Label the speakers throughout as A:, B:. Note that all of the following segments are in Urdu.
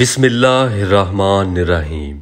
A: بسم اللہ الرحمن الرحیم۔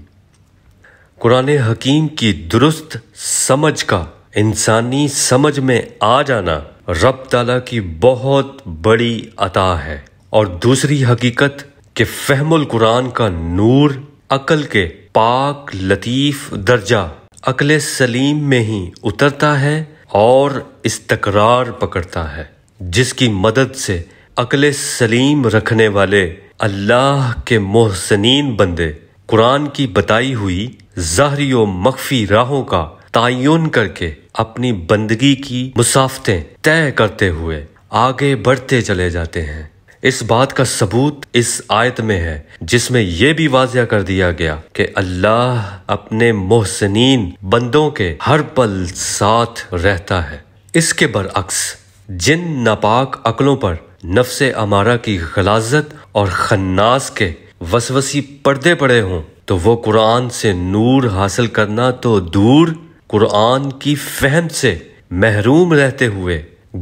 A: قرآن حکیم کی درست سمجھ کا انسانی سمجھ میں آ جانا رب تعالیٰ کی بہت بڑی عطا ہے، اور دوسری حقیقت کہ فہم القرآن کا نور عقل کے پاک لطیف درجہ عقل سلیم میں ہی اترتا ہے اور استقرار پکڑتا ہے، جس کی مدد سے عقل سلیم رکھنے والے اللہ کے محسنین بندے قرآن کی بتائی ہوئی ظاہری و مخفی راہوں کا تعین کر کے اپنی بندگی کی مسافتیں طے کرتے ہوئے آگے بڑھتے چلے جاتے ہیں۔ اس بات کا ثبوت اس آیت میں ہے، جس میں یہ بھی واضح کر دیا گیا کہ اللہ اپنے محسنین بندوں کے ہر پل ساتھ رہتا ہے۔ اس کے برعکس جن ناپاک عقلوں پر نفس امارہ کی غلاظت اور خناس کے وسوسی پردے پڑے ہوں تو وہ قرآن سے نور حاصل کرنا تو دور، قرآن کی فہم سے محروم رہتے ہوئے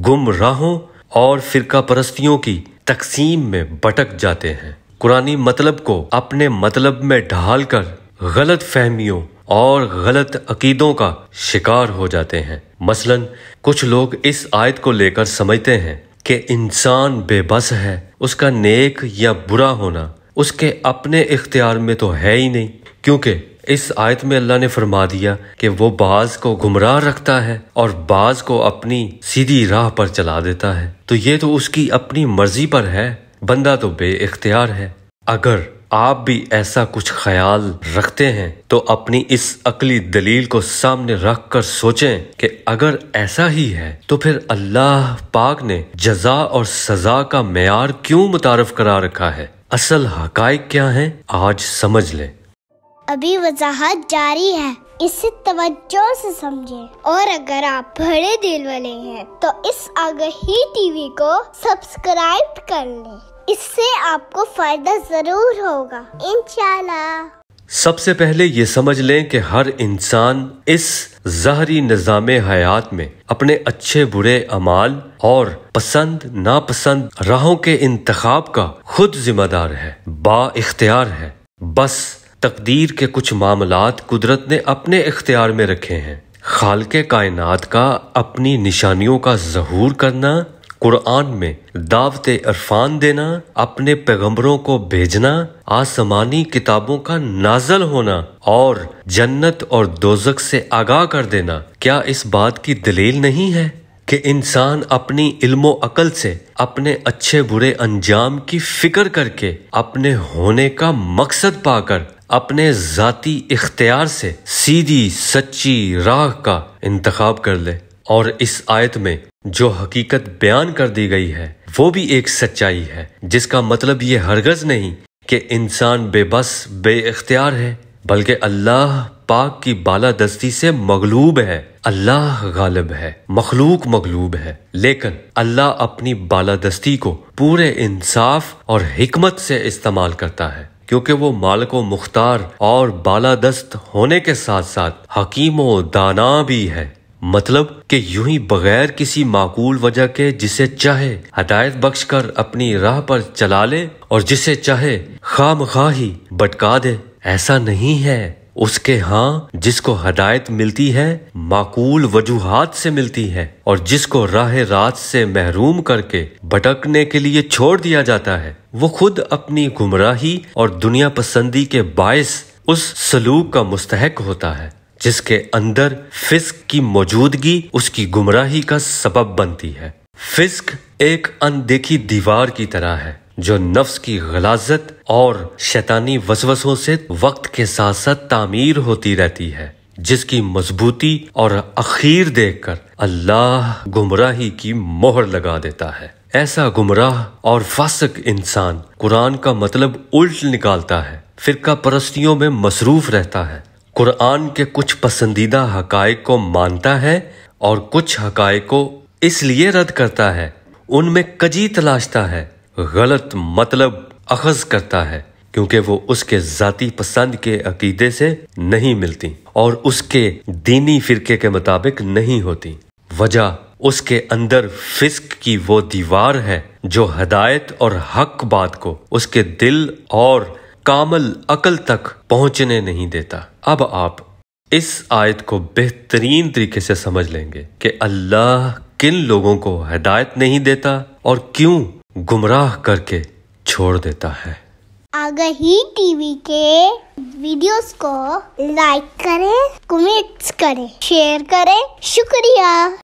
A: گمراہوں اور فرقہ پرستیوں کی تقسیم میں بھٹک جاتے ہیں، قرآنی مطلب کو اپنے مطلب میں ڈھال کر غلط فہمیوں اور غلط عقیدوں کا شکار ہو جاتے ہیں۔ مثلاً کچھ لوگ اس آیت کو لے کر سمجھتے ہیں کہ انسان بے بس ہے، اس کا نیک یا برا ہونا اس کے اپنے اختیار میں تو ہے ہی نہیں، کیونکہ اس آیت میں اللہ نے فرما دیا کہ وہ بعض کو گمراہ رکھتا ہے اور بعض کو اپنی سیدھی راہ پر چلا دیتا ہے، تو یہ تو اس کی اپنی مرضی پر ہے، بندہ تو بے اختیار ہے۔ اگر آپ بھی ایسا کچھ خیال رکھتے ہیں تو اپنی اس عقلی دلیل کو سامنے رکھ کر سوچیں کہ اگر ایسا ہی ہے تو پھر اللہ پاک نے جزا اور سزا کا معیار کیوں متعارف کرا رکھا ہے؟ اصل حقائق کیا ہیں آج سمجھ لیں۔
B: ابھی وضاحت جاری ہے، اسے توجہ سے سمجھیں، اور اگر آپ بڑے دل والے ہیں تو اس آگہی ٹی وی کو سبسکرائب کر لیں، اس سے آپ کو فائدہ ضرور ہوگا انشاءاللہ۔
A: سب سے پہلے یہ سمجھ لیں کہ ہر انسان اس ظاہری نظام حیات میں اپنے اچھے برے اعمال اور پسند ناپسند راہوں کے انتخاب کا خود ذمہ دار ہے، با اختیار ہے۔ بس تقدیر کے کچھ معاملات قدرت نے اپنے اختیار میں رکھے ہیں۔ خالق کائنات کا اپنی نشانیوں کا ظہور کرنا، قرآن میں دعوت عرفان دینا، اپنے پیغمبروں کو بھیجنا، آسمانی کتابوں کا نازل ہونا اور جنت اور دوزخ سے آگاہ کر دینا، کیا اس بات کی دلیل نہیں ہے کہ انسان اپنی علم و عقل سے اپنے اچھے برے انجام کی فکر کر کے اپنے ہونے کا مقصد پا کر اپنے ذاتی اختیار سے سیدھی سچی راہ کا انتخاب کر لے؟ اور اس آیت میں جو حقیقت بیان کر دی گئی ہے وہ بھی ایک سچائی ہے، جس کا مطلب یہ ہرگز نہیں کہ انسان بے بس بے اختیار ہے، بلکہ اللہ پاک کی بالادستی سے مغلوب ہے۔ اللہ غالب ہے، مخلوق مغلوب ہے، لیکن اللہ اپنی بالادستی کو پورے انصاف اور حکمت سے استعمال کرتا ہے، کیونکہ وہ مالک و مختار اور بالادست ہونے کے ساتھ ساتھ حکیم و دانا بھی ہے۔ مطلب کہ یوں ہی بغیر کسی معقول وجہ کے جسے چاہے ہدایت بخش کر اپنی راہ پر چلا لے اور جسے چاہے خواہ مخواہ ہی بھٹکا دے، ایسا نہیں ہے۔ اس کے ہاں جس کو ہدایت ملتی ہے معقول وجوہات سے ملتی ہے، اور جس کو راہ راست سے محروم کر کے بھٹکنے کے لیے چھوڑ دیا جاتا ہے، وہ خود اپنی گمراہی اور دنیا پسندی کے باعث اس سلوک کا مستحق ہوتا ہے جس کے اندر فسق کی موجودگی اس کی گمراہی کا سبب بنتی ہے۔ فسق ایک اندیکھی دیوار کی طرح ہے جو نفس کی غلاظت اور شیطانی وسوسوں سے وقت کے ساتھ ساتھ تعمیر ہوتی رہتی ہے، جس کی مضبوطی اور اخیر دیکھ کر اللہ گمراہی کی مہر لگا دیتا ہے۔ ایسا گمراہ اور فاسق انسان قرآن کا مطلب الٹ نکالتا ہے، فرقہ پرستیوں میں مصروف رہتا ہے، قرآن کے کچھ پسندیدہ حقائق کو مانتا ہے اور کچھ حقائق کو اس لیے رد کرتا ہے، ان میں کجی تلاشتا ہے، غلط مطلب اخذ کرتا ہے، کیونکہ وہ اس کے ذاتی پسند کے عقیدے سے نہیں ملتی اور اس کے دینی فرقے کے مطابق نہیں ہوتی۔ وجہ اس کے اندر فسق کی وہ دیوار ہے جو ہدایت اور حق بات کو اس کے دل اور کامل عقل تک پہنچنے نہیں دیتا۔ اب آپ اس آیت کو بہترین طریقے سے سمجھ لیں گے کہ اللہ کن لوگوں کو ہدایت نہیں دیتا اور کیوں گمراہ کر کے چھوڑ دیتا ہے۔
B: آگہی ٹی وی کے ویڈیوز کو لائک کریں، کمنٹس کریں، شیئر کریں۔ شکریہ۔